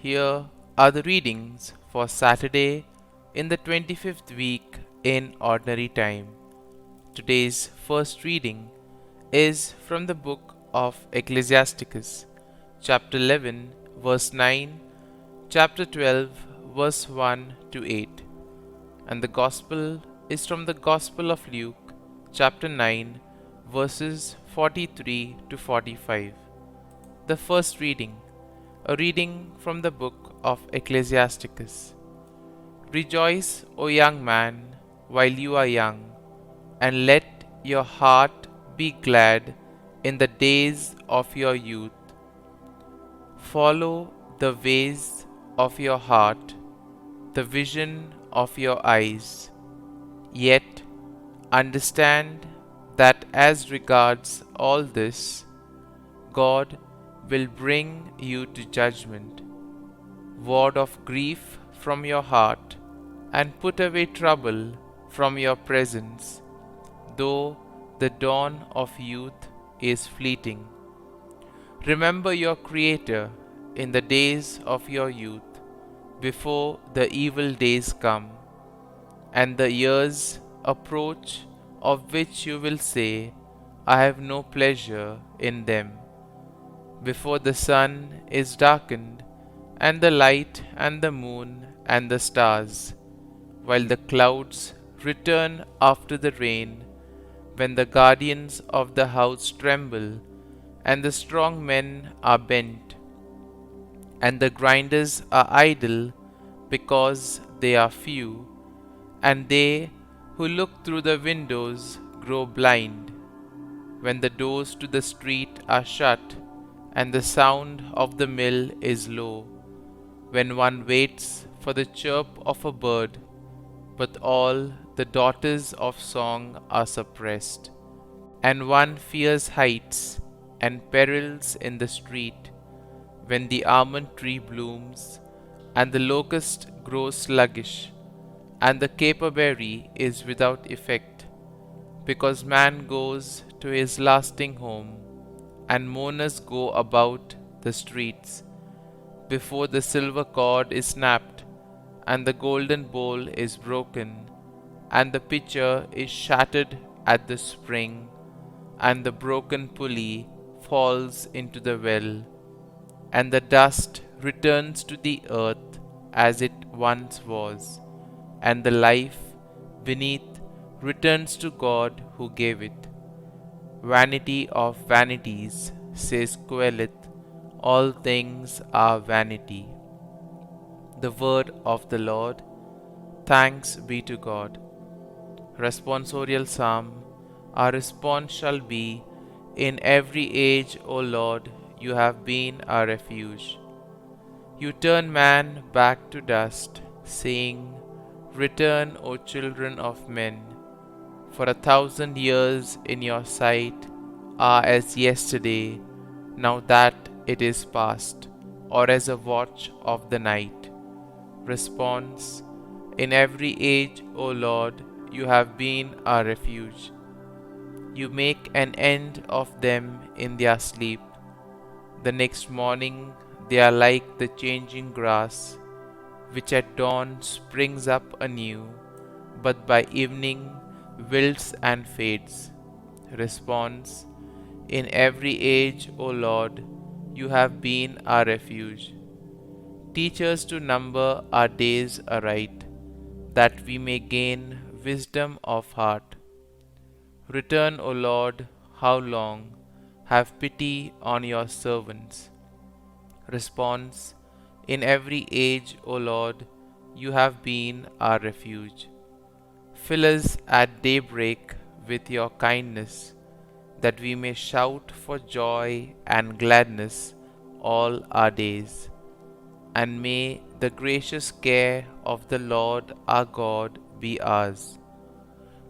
Here are the readings for Saturday in the 25th week in Ordinary Time. Today's first reading is from the book of Ecclesiasticus, chapter 11, verse 9, chapter 12, verse 1 to 8. And the Gospel is from the Gospel of Luke, chapter 9, verses 43 to 45. The first reading, a reading from the book of Ecclesiasticus. Rejoice, O young man, while you are young, and let your heart be glad in the days of your youth. Follow the ways of your heart, the vision of your eyes. Yet understand that as regards all this, God will bring you to judgment. Ward off grief from your heart, and put away trouble from your presence, though the dawn of youth is fleeting. Remember your Creator in the days of your youth, before the evil days come, and the years approach of which you will say, I have no pleasure in them. Before the sun is darkened, and the light and the moon and the stars, while the clouds return after the rain, when the guardians of the house tremble, and the strong men are bent, and the grinders are idle because they are few, and they who look through the windows grow blind, when the doors to the street are shut, and the sound of the mill is low, when one waits for the chirp of a bird, but all the daughters of song are suppressed, and one fears heights and perils in the street, when the almond tree blooms, and the locust grows sluggish, and the caperberry is without effect, because man goes to his lasting home, and mourners go about the streets, before the silver cord is snapped, and the golden bowl is broken, and the pitcher is shattered at the spring, and the broken pulley falls into the well, and the dust returns to the earth as it once was, and the life beneath returns to God who gave it. Vanity of vanities, says Qoheleth, all things are vanity. The word of the Lord. Thanks be to God. Responsorial Psalm. Our response shall be, in every age, O Lord, you have been our refuge. You turn man back to dust, saying, Return, O children of men. For 1,000 years in your sight are as yesterday, now that it is past, or as a watch of the night. Response. In every age, O Lord, you have been our refuge. You make an end of them in their sleep. The next morning they are like the changing grass, which at dawn springs up anew, but by evening wilts and fades. Response. In every age, O Lord, you have been our refuge. Teach us to number our days aright, that we may gain wisdom of heart. Return, O Lord, how long? Have pity on your servants. Response. In every age, O Lord, you have been our refuge. Fill us at daybreak with your kindness, that we may shout for joy and gladness all our days. And may the gracious care of the Lord our God be ours.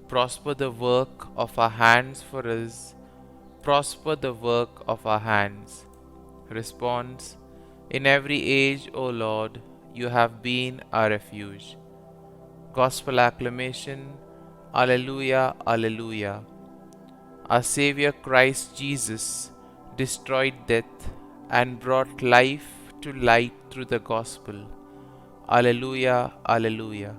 Prosper the work of our hands for us. Prosper the work of our hands. Response. In every age, O Lord, you have been our refuge. Gospel acclamation. Alleluia, Alleluia. Our Savior Christ Jesus destroyed death and brought life to light through the gospel. Alleluia, Alleluia.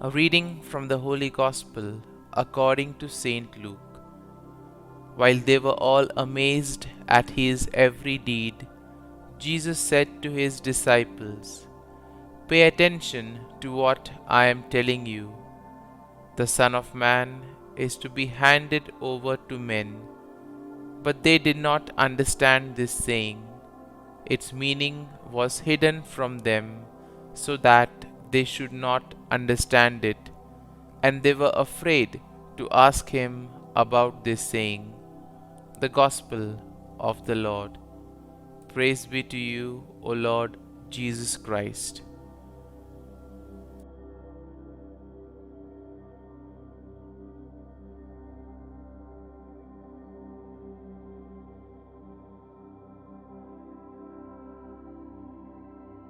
A reading from the Holy Gospel according to Saint Luke. While they were all amazed at his every deed, Jesus said to his disciples, "Pay attention to what I am telling you. The Son of Man is to be handed over to men." But they did not understand this saying. Its meaning was hidden from them so that they should not understand it, and they were afraid to ask him about this saying. The Gospel of the Lord. Praise be to you, O Lord Jesus Christ.